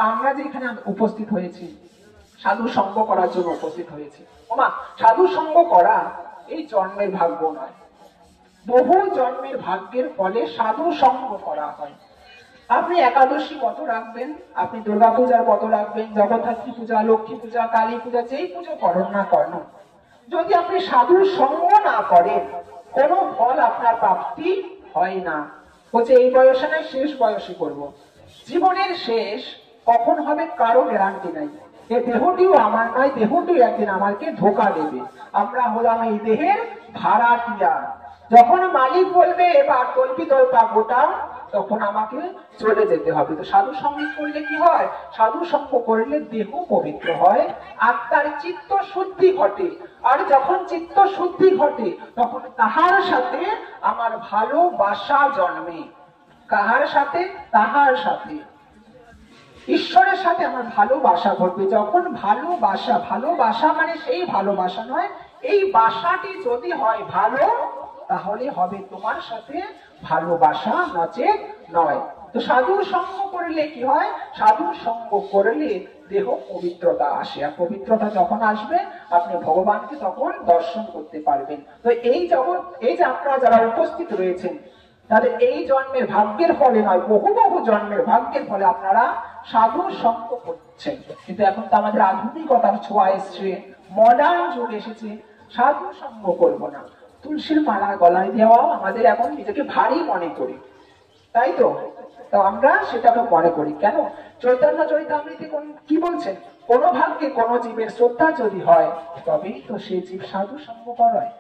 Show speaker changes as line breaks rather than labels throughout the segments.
আমরা যে এখানে উপস্থিত হয়েছি সাধু সঙ্গ করার জন্য উপস্থিত হয়েছি। ওমা, সাধু সঙ্গ করা এই জন্মের ভাগ্য নয়, বহু জন্মের ভাগ্যের ফলে সাধু সঙ্গ করা হয়। আপনি একাদশী ব্রত রাখবেন, আপনি দুর্গা পূজার ব্রত রাখবেন, জগদ্ধাত্রী পূজা, লক্ষ্মী পূজা, কালী পূজা, যেই পুজো করেন না কেন, যদি আপনি সাধু সঙ্গ না করেন কোনো ফল আপনার প্রাপ্তি হয় না। বলছে এই বয়সে নয়, শেষ বয়সে করব। জীবনের শেষ কখন হবে কারো গ্যারান্টি নাই। এই দেহটিও আমার নয়, দেহটিও একদিন আমাকে ধোকা দেবে। আমরা হলাম এই দেহের ভাড়াটিয়া। যখন মালিক বলবে এবার তল্পি তল্পা গোটা, তখন আমাকে চলে যেতে হবে। তো সাধু সঙ্গ করলে কি হয়? সাধু সঙ্গ করলে দেহ পবিত্র হয়, আত্মার চিত্ত শুদ্ধি ঘটে। আর যখন চিত্ত শুদ্ধি ঘটে তখন তাহার সাথে আমার ভালোবাসা জন্মে। কাহার সাথে? তাহার সাথে, ঈশ্বরের সাথে আমার ভালোবাসা ঘটবে। যখন ভালোবাসা, ভালোবাসা মানে সেই ভালোবাসা নয়, এই বাসাটি যদি হয় ভালো, তাহলে হবে তোমার সাথে ভালোবাসা, নচেত নয়। তো সাধুর সঙ্গ করলে কি হয়? সাধুর সঙ্গ করলে দেহ পবিত্রতা আসে, আর পবিত্রতা যখন আসবে আপনি ভগবানকে তখন দর্শন করতে পারবেন। তো এই জগৎ, এই যে আপনারা যারা উপস্থিত রয়েছেন, তাহলে এই জন্মের ভাগ্যের ফলে নয়, বহু বহু জন্মের ভাগ্যের ফলে আপনারা সাধু সঙ্গ করছেন। কিন্তু এখন তো আমাদের আধুনিকতার ছোঁয়া এসছে, মডার্ন যুগ এসেছে, সাধু সঙ্গ করবো না। তুলসীর মালা গলায় দেওয়াও আমাদের এখন নিজেকে ভারী মনে করি, তাই তো? তো আমরা সেটাকে মনে করি কেন? চৈতন্য চরিতামৃতে কি বলছেন? কোন ভাগ্যে কোন জীবের শ্রদ্ধা যদি হয়, তবেই তো সে জীব সাধু সঙ্গ করায়।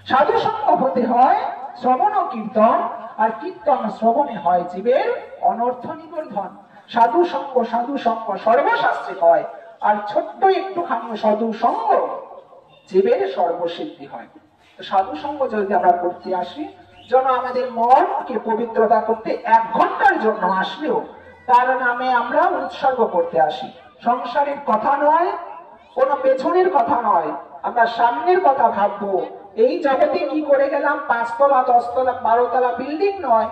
সাধু সঙ্গ হতে হয় শ্রবণ ও কীর্তন, আর কীর্তন শ্রবণে হয় জীবের অনর্থ নিবর্ধন। সাধু সঙ্গ, সাধু সঙ্গ সর্বশাস্ত্রে হয়, আর ছোট্ট একটুখানি সাধু সঙ্গ জীবের সর্বসিদ্ধি হয়। তো সাধু সঙ্গ যদি আমরা করতে আসি, যেন আমাদের মনকে পবিত্রতা করতে 1 ঘন্টার জন্য আসলেও তার নামে আমরা উৎসর্গ করতে আসি। সংসারের কথা নয়, কোনো পেছনের কথা নয়, আমরা সামনের কথা ভাববো। এই জগতে কি করে গেলাম, 5 তলা 10 তলা 12 তলা বিল্ডিং নয়,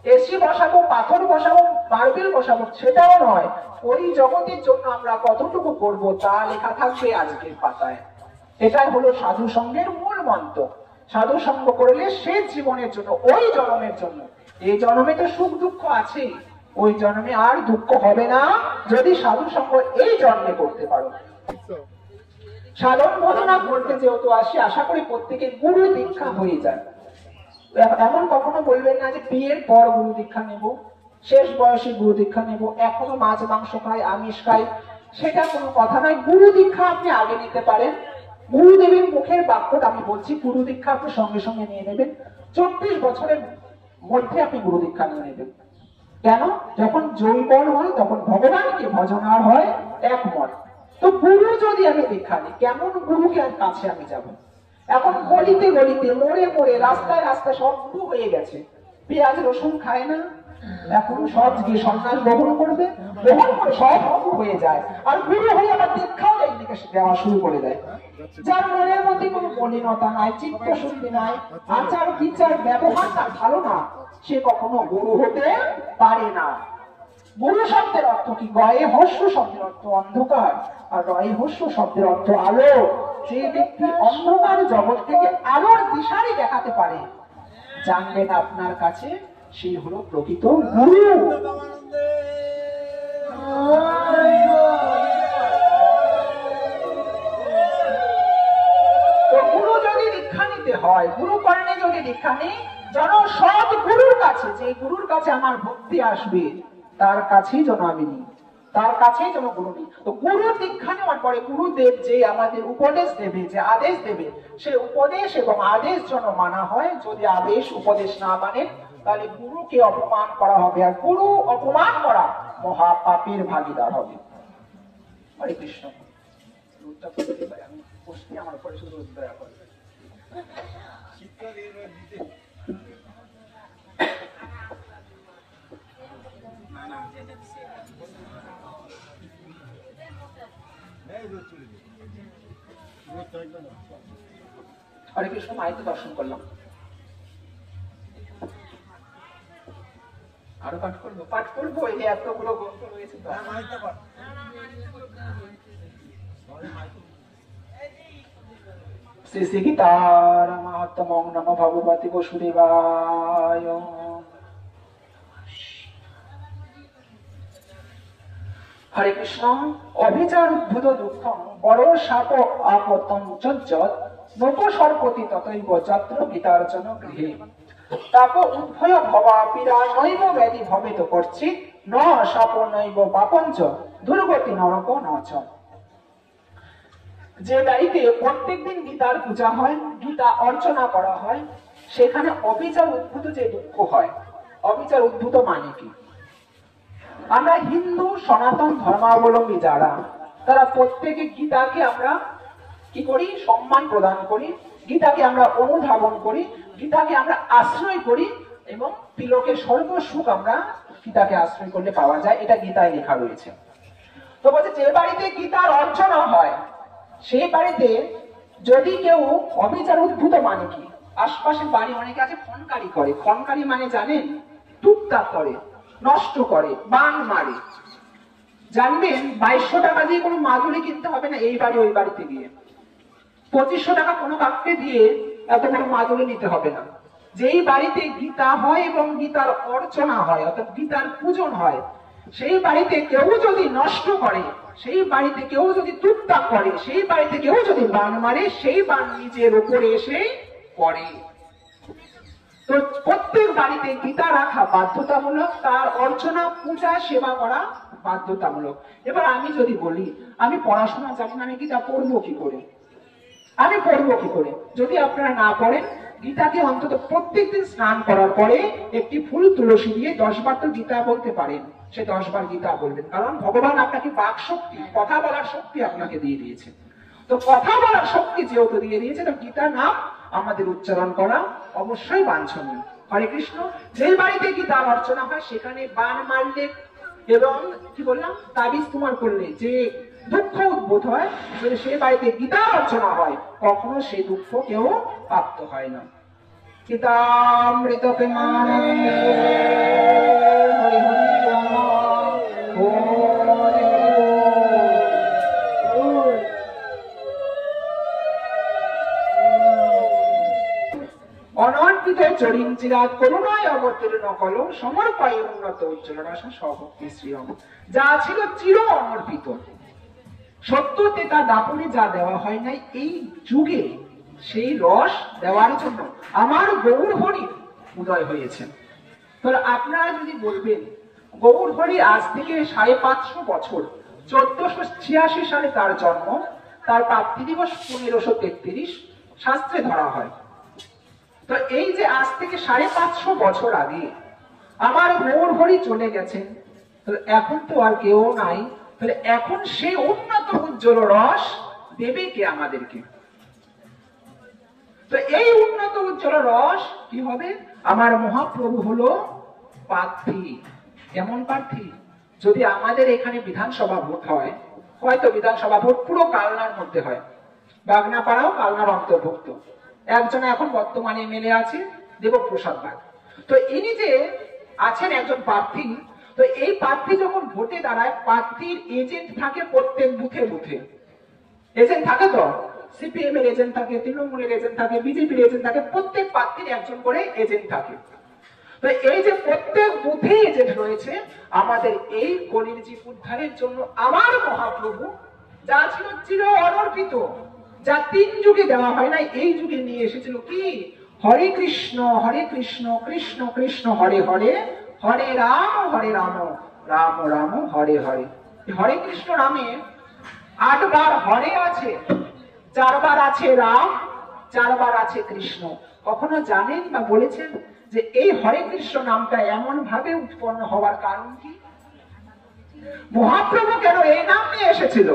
এসি বসাবো, পাথর বসাবো, মার্বেল বসাবো, সেটাও নয়। ওই জগতের জন্য আমরা কতটুকু করবো তা লেখা থাকবে আজকের পাতায়। এটাই হলো সাধু সঙ্গের মূল মন্ত্র। সাধু সঙ্গ করলে সে জীবনের জন্য, ওই জন্মের জন্য, এই জন্মে তো সুখ দুঃখ আছে, ওই জন্মে আর দুঃখ হবে না যদি সাধু সঙ্গ এই জন্মে করতে পারো। সাধন ভজনা করতে যেহেতু আসি, আশা করি প্রত্যেকে গুরু দীক্ষা হয়ে যায়। এমন কখনো বলবেন না যে বিয়ের পর গুরু দীক্ষা নেব, শেষ বয়সে গুরু দীক্ষা নেব, এখনো মাছ মাংস খাই, আমিষ খাই, সেটা কোনো কথা নয়। গুরু দীক্ষা আপনি আগে নিতে পারেন। গুরুদেবের মুখের বাক্যটা আমি বলছি, গুরু দীক্ষা আপনি সঙ্গে সঙ্গে নিয়ে নেবেন। 24 বছরের মধ্যে আপনি গুরু দীক্ষা নিয়ে নেবেন। কেন? যখন জৈবন হয় তখন ভগবানকে ভজনার হয় একমত। তো গুরু যদি আমি দীক্ষা নিই, কেমন গুরুকে আর কাছে আমি যাব? এখন গলিতে গলিতে, মোড়ে মোড়ে, রাস্তায় রাস্তায় সব গুরু হয়ে গেছে। পেঁয়াজ রসুন খায় না, এখন সব গিয়ে সন্ন্যাস গ্রহণ করবে, গ্রহণ করে সব গুরু হয়ে যায়। আর গুরু হয়ে আবার দীক্ষাও এইদিকে দেওয়া শুরু করে দেয়। যার মনের মধ্যে কোনো মলিনতা নাই, চিত্ত শুদ্ধি নাই, আচার বিচার ব্যবহার তার ভালো না, সে কখনো গুরু হতে পারে না। গুরু শব্দের অর্থ কি? গয়ে হস্য শব্দের অর্থ অন্ধকার, আর রয়ে হস্য শব্দের অর্থ আলো। যে ব্যক্তি অন্ধকার জগৎ থেকে আলোর দিশারি দেখাতে পারে, জানবেন আপনার কাছে সেই হলো প্রকৃত গুরু। তো গুরু যদি দীক্ষা নিতে হয়, গুরু কর্ণে যদি দীক্ষা নিই, যেন সৎ গুরুর কাছে, যে গুরুর কাছে আমার ভক্তি আসবে তার কাছেই যেন আমি নিই, তার কাছেই যেন গুরু নিই। তো গুরু দীক্ষা নেওয়ার পরে গুরুদেব যে আমাদের উপদেশ দেবে, যে আদেশ দেবে, সে উপদেশ এবং আদেশ যেন মানা হয়। যদি আদেশ উপদেশ না মানে, তাহলে গুরুকে অপমান করা হবে, আর গুরু অপমান করা মহাপাপের ভাগীদার হবে। হরে কৃষ্ণ। আমার উপরে শুধু দয়া করবে। হরে কৃষ্ণ। মাইকে দর্শন করলাম। আর আরো পাঠ করবো এই যে এতগুলো গ্রন্থ রয়েছে তো। শ্রী শ্রী গীতারামাত্মং নম ভগবতি বসুদেবায়। হরে কৃষ্ণ। অভিচার উদ্ভূত দুঃখং বড় শাপ আপতং যজ্জৎ নোপসর্পতি ততৈব যত্র গীতার্চন গৃহে তাপ উদ্ভয় ভবা পীড়া নৈব ব্যাধি ভবেত করছি ন শাপ নৈব পাপঞ্চ দুর্গতি নরক নচ। যে বাড়িতে প্রত্যেকদিন গীতার পূজা হয়, গীতা অর্চনা করা হয়, সেখানে অবিচার উদ্ভূত যে দুঃখ হয়, অবিচার উদ্ভূত মানে কি? আমরা হিন্দু সনাতন ধর্মাবলম্বী যারা, তারা প্রত্যেকে গীতাকে আমরা কি করি? সম্মান প্রদান করি, গীতাকে আমরা অনুধাবন করি, গীতাকে আমরা আশ্রয় করি এবং তিলকের সর্বসুখ আমরা গীতাকে আশ্রয় করলে পাওয়া যায়, এটা গীতায় লেখা রয়েছে। তো বলছে যে বাড়িতে গীতার অর্চনা হয় সেই বাড়িতে যদি কেউ অবিচার উদ্ভূত মানে কি? আশপাশের বাড়ি অনেকে আছে খনকারি করে। খনকারি মানে জানেন? টুকটাক করে, নষ্ট করে, বান মারে। জানবেন 2200 টাকা দিয়ে কোনো মাদুলি কিনতে হবে না এই বাড়ি ওই বাড়িতে গিয়ে। 2500 টাকা কোনো কাককে দিয়ে এত বড় মাদুলি নিতে হবে না। যেই বাড়িতে গীতা হয় এবং গীতার অর্চনা হয় অর্থাৎ গীতার পূজন হয়, সেই বাড়িতে কেউ যদি নষ্ট করে, সেই বাড়িতে কেউ যদি টুকটাক করে, সেই বাড়িতে কেউ যদি বান মারে, সেই বান নিজের উপরে এসে পড়ে। তো প্রত্যেক বাড়িতে গীতা রাখা বাধ্যতামূলক, তার অর্চনা পূজা সেবা করা বাধ্যতামূলক। এবার আমি যদি বলি আমি পড়াশোনা জানি না, আমি গীতা পড়বো কি করে? আমি পড়বো কি করে? যদি আপনারা না পড়েন, গীতাকে অন্তত প্রত্যেকদিন স্নান করার পরে একটি ফুল তুলসী দিয়ে 10 বার তো গীতা বলতে পারেন, সে 10 বার গীতা বলবেন। কারণ ভগবান আপনাকে বাক শক্তি, কথা বলার শক্তি আপনাকে দিয়ে দিয়েছে। তো কথা বলার শক্তি যেহেতু দিয়ে দিয়েছে, তো গীতা নাম আমাদের উচ্চারণ করা অবশ্যই বাঞ্ছনীয়। হরে কৃষ্ণ। যে বাড়িতে গীতার অর্চনা হয় সেখানে বান মারলে এবং কি বললাম তাবিজ তোমার করলে যে দুঃখ উদ্ভূত হয়, যদি সে বাড়িতে গীতার অর্চনা হয় কখনো সেই দুঃখ কেউ প্রাপ্ত হয় না। গীতামৃত প্রেমানন্দে হরি হরি রাম হরি হরি। অনর্পিত চরিং চিরাত করুণায় অবতীর্ণ কল সমর্পায় উন্নত উজ্জ্বল রস সভক্তি শ্রীয়ম। যা ছিল চির অনর্পিত, সত্যতে তা দাপনে যা দেওয়া হয় নাই, এই যুগে সেই রস দেওয়ার জন্য আমার গৌর হরি উদয় হয়েছে। তাহলে আপনারা যদি বলবেন গৌর হরি আজ থেকে 550 বছর, 1486 সালে তার জন্ম, তার প্রাপ্তি দিবস 1533 শাস্ত্রে ধরা হয়। তো এই যে আজ থেকে 550 বছর আগে আমার গৌর হরি চলে গেছেন, এখন তো আর কেউ নাই, তাহলে এখন সেই উন্নত উজ্জ্বল রস দেবে কে আমাদেরকে? তো এই উন্নত উজ্জ্বল রস কি হবে? আমার মহাপ্রভু হলো প্রার্থী। কেমন প্রার্থী? যদি আমাদের এখানে বিধানসভা ভোট হয়, হয়তো বিধানসভা ভোট পুরো কালনার মধ্যে হয়, বাগনাপাড়াও কালনার অন্তর্ভুক্ত। একজন এখন বর্তমানে এমএলএ আছে দেবপ্রসাদ ভাগ। তো ইনি যে আছেন একজন প্রার্থী, তো এই প্রার্থী যখন ভোটে দাঁড়ায়, প্রার্থীর এজেন্ট থাকে প্রত্যেক বুথে বুথে। এজেন্ট থাকে তো, সিপিএম এর এজেন্ট থাকে, তৃণমূলের এজেন্ট থাকে, বিজেপির এজেন্ট থাকে, প্রত্যেক প্রার্থীর একজন করে এজেন্ট থাকে। তো এই যে প্রত্যেক বুথে এজেন্ট রয়েছে, আমাদের এই কলির জীব উদ্ধারের জন্য আমার মহাপ্রভু যা ছিল চির অনর্পিত, যা 3 যুগে দেওয়া হয় না, এই যুগে নিয়ে এসেছিল কি? হরে কৃষ্ণ কৃষ্ণ কৃষ্ণ হরে হরে, হরে রাম রাম রাম হরে হরে। হরে কৃষ্ণ নামে 8 বার হরে আছে, 4 বার আছে রাম, 4 বার আছে কৃষ্ণ। কখনো জানেন বা বলেছেন যে এই হরে কৃষ্ণ নামটা এমন ভাবে উৎপন্ন হওয়ার কারণ কি? মহাপ্রভু কেন এই নাম নিয়ে এসেছিল?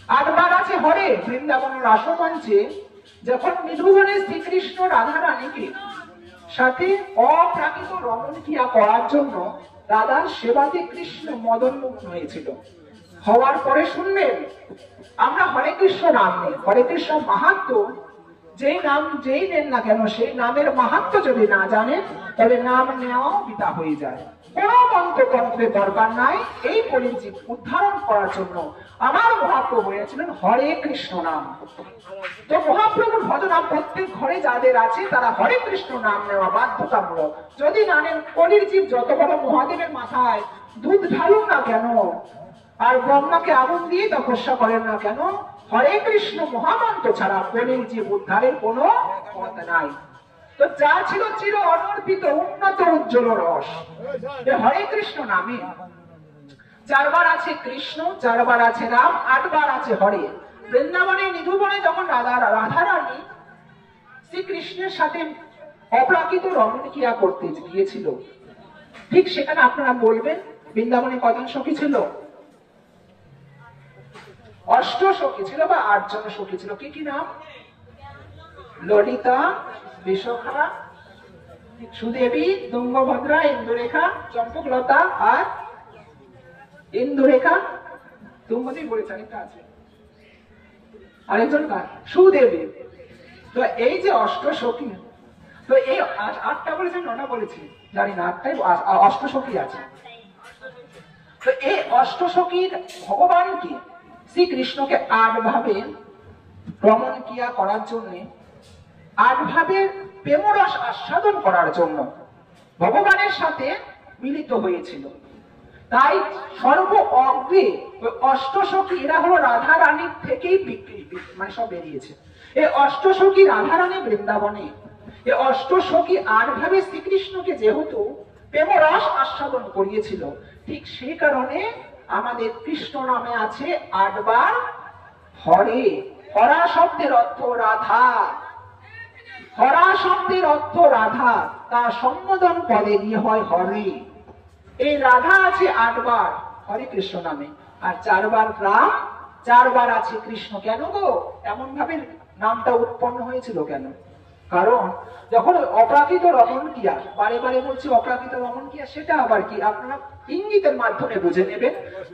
8 বার আছে হরে। বৃন্দাবনের রাসমঞ্চে যখন মৃদুবনে শ্রীকৃষ্ণ রাধা রানীকে সাথে অপ্রাকৃত রমণ ক্রিয়া করার জন্য রাধার সেবাতে কৃষ্ণ মদনমুগ্ধ হয়েছিল, হওয়ার পরে শুনলেন আমরা হরে কৃষ্ণ নাম নেই, হরে কৃষ্ণ মাহাত্ম্য যেই নাম যেই নেন না কেন সেই নামের মাহাত্ম্য যদি না জানেন তবে নাম নেওয়াও বৃথা হয়ে যায়। কোনো মন্ত্রতন্ত্রের দরকার নাই। এই কলির উদ্ধারণ করার জন্য আমার মহাপ্রভু হয়েছিলেন হরে কৃষ্ণ নাম। তো মহাপ্রভুর ভজনাম প্রত্যেক ঘরে যাদের আছে তারা হরে কৃষ্ণ নাম নেওয়া বাধ্যতামূলক। যদি জানেন কলির জীব যত বড় মহাদেবের মাথায় দুধ ঢালুন না কেন আর ব্রহ্মাকে আগুন দিয়ে তপস্যা করেন না কেন, হরে কৃষ্ণ মহামন্ত্র ছাড়া কলির জীব উদ্ধারের কোনো পথ নাই। তো যা ছিল চির অনর্পিত উন্নত উজ্জ্বল রস হরে কৃষ্ণ নামে। 4 বার আছে কৃষ্ণ, 4 বার আছে রাম, 8 বার আছে হরে। বৃন্দাবনে নিধুবনে যখন রাধারানী শ্রীকৃষ্ণের সাথে অপ্রাকৃত রমণ ক্রিয়া করতে গিয়েছিল, ঠিক সেখানে আপনারা বলবেন বৃন্দাবনে কজন সখী ছিল? 8 সখী ছিল বা 8 জন সখী ছিল। কি কি নাম? ললিতা, বিশাখা, সুদেবী, তুঙ্গভদ্রা, ইন্দুরেখা, চম্পকলতা আর ইন্দুরেখা। তুঙ্গদেবী বলেছেন একটা আছে, আরেকজন কার? সুদেবী। তো এই যে 8 সখী, তো এই 8টা বলেছেন 9টা বলেছি জানি না, 8টাই 8 সখী আছে। তো এই 8 সখীর ভগবানকে শ্রীকৃষ্ণকে 8 ভাবে ভ্রমণ ক্রিয়া করার জন্য, 8 ভাবে প্রেমরস আস্বাদন করার জন্য ভগবানের সাথে মিলিত হয়েছিল। তাই সর্ব অগ্রে 8 সখী এরা হলো রাধা রানীর থেকেই মানে সব বেরিয়েছে। এই 8 সখী রাধা রানী বৃন্দাবনে, এই 8 সখী 8 ভাবে শ্রীকৃষ্ণকে যেহেতু প্রেমরস আস্বাদন করিয়েছিল, ঠিক সেই কারণে আমাদের কৃষ্ণ নামে আছে 8 বার হরে। হরা শব্দের অর্থ রাধা, হরা শব্দের অর্থ রাধা, তার সম্বোধন পদে দিয়ে হয় হরে। এই রাধা আছে 8 বার হরে কৃষ্ণ নামে, আর 4 বার রাম, 4 বার আছে কৃষ্ণ। কেন গো এমন ভাবে নামটা উৎপন্ন হয়েছিল কেন? কারণ যখন অপ্রাকৃত রমণ ক্রিয়া, বারে বারে বলছি অপ্রাকৃত রমণ ক্রিয়া, সেটা আবার কি আপনারা ইঙ্গিতের মাধ্যমে বুঝে নেবেন।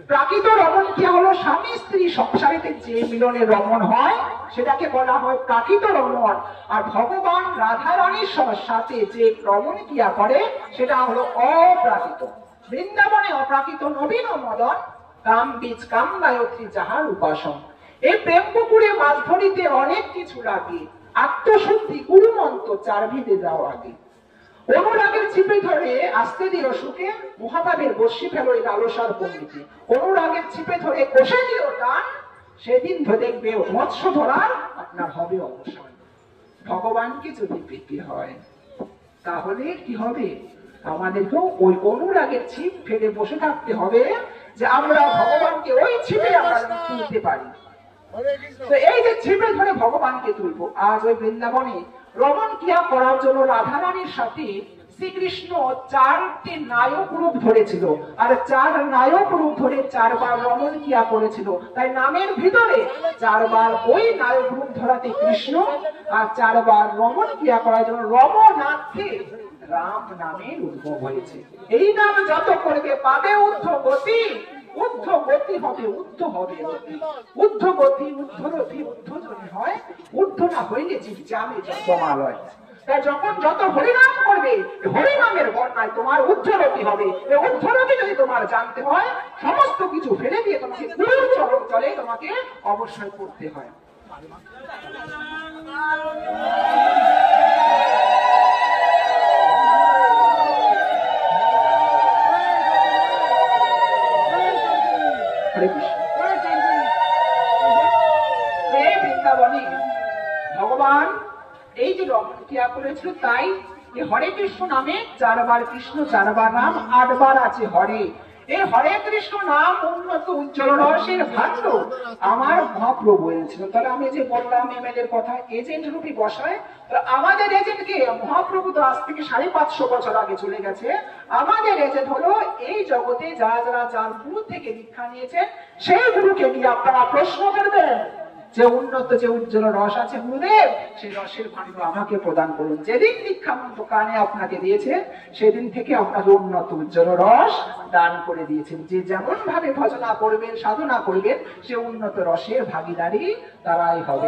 প্রাকৃত রমণ ক্রিয়া হলো স্বামী স্ত্রী সংসারেতে যে মিলনের রমণ হয় সেটাকে বলা হয় প্রাকৃত রমণ। আর ভগবান রাধা রানীর সাথে যে রমণ ক্রিয়া করে সেটা হলো অপ্রাকৃত। বৃন্দাবনে অপ্রাকৃত নবীন মদন, কাম বীজ কাম গায়ত্রী যাহার উপাসন। এই প্রেম পুকুরে মাছ ধরিতে অনেক কিছু লাগে, আত্মশুদ্ধি গুরু মন্ত্র 4 ভিদে যাও আগে। অনুরাগের ছিপে ধরে আসতে দিও সুখে, মহাভাবের বর্ষি ফেলো এই লালসার পণ্ডিতে। অনুরাগের ছিপে ধরে কষে দিও টান, সেদিন দেখবে মৎস্য ধরার আপনার হবে অবসান। ভগবানকে যদি পেতে হয় তাহলে কি হবে? আমাদেরকেও ওই অনুরাগের ছিপ ফেলে বসে থাকতে হবে, যে আমরা ভগবানকে ওই ছিপে আমরা তুলতে পারি। তো এই যে ছিপে ধরে ভগবানকে তুলবো, আজ ওই বৃন্দাবনে রমণ ক্রিয়া করার জন্য রাধা রানীর সাথে শ্রীকৃষ্ণ 4টি নায়ক রূপ ধরেছিল, আর 4 নায়ক রূপ ধরে 4 বার রমণ ক্রিয়া করেছিল। তাই নামের ভিতরে 4 বার ওই নায়ক রূপ ধরাতে কৃষ্ণ, আর 4 বার রমণ ক্রিয়া করার জন্য রমনাথে রাম নামের উদ্ভব হয়েছে। এই নাম যত করবে পাবে ঊর্ধ্ব গতি, ঊর্ধ্ব গতি হবে, ঊর্ধ্ব হবে গতি, ঊর্ধ্ব গতি, ঊর্ধ্বরথি, ঊর্ধ্ব যদি হয়, ঊর্ধ্ব না হইলে জীব যাবে জমালয়। তাই যখন যত হরিনাম করবে, হরিনামের বর্ণায় তোমার ঊর্ধ্বরথি হবে। এই ঊর্ধ্বরথি যদি তোমার জানতে হয়, সমস্ত কিছু ফেলে দিয়ে তোমাকে গুরুর চরণ তলে তোমাকে অবশ্যই করতে হয়। বৃন্দাবনে ভগবান এই যে রমণ ক্রিয়া করেছিল, তাই হরে কৃষ্ণ নামে 4 বার কৃষ্ণ, 4 বার রাম, 8 বার আছে হরে। এই হরে কৃষ্ণ নাম উন্নত উজ্জ্বল রসের ভাণ্ড আমার মহাপ্রভু এনেছিল। তাহলে আমি যে বললাম এমএলএর কথা, এজেন্ট রূপী বসায়, আমাদের এজেন্ট কে? মহাপ্রভু তো আজ থেকে 550 বছর আগে চলে গেছে। আমাদের এজেন্ট হলো এই জগতে যারা যারা যার গুরু থেকে দীক্ষা নিয়েছেন, সেই গুরুকে গিয়ে আপনারা প্রশ্ন করবেন যে উন্নত যে উজ্জ্বল রস আছে গুরুদেব, সেই রসের ভাণ্ড আমাকে প্রদান করুন। যেদিন দীক্ষা মন্ত্র কানে আপনাকে দিয়েছে সেদিন থেকে আপনাকে উন্নত উজ্জ্বল রস দান করে দিয়েছেন। যে যেমন ভাবে ভজনা করবেন সাধনা করবেন সে উন্নত রসের ভাগীদারি তারাই হবে।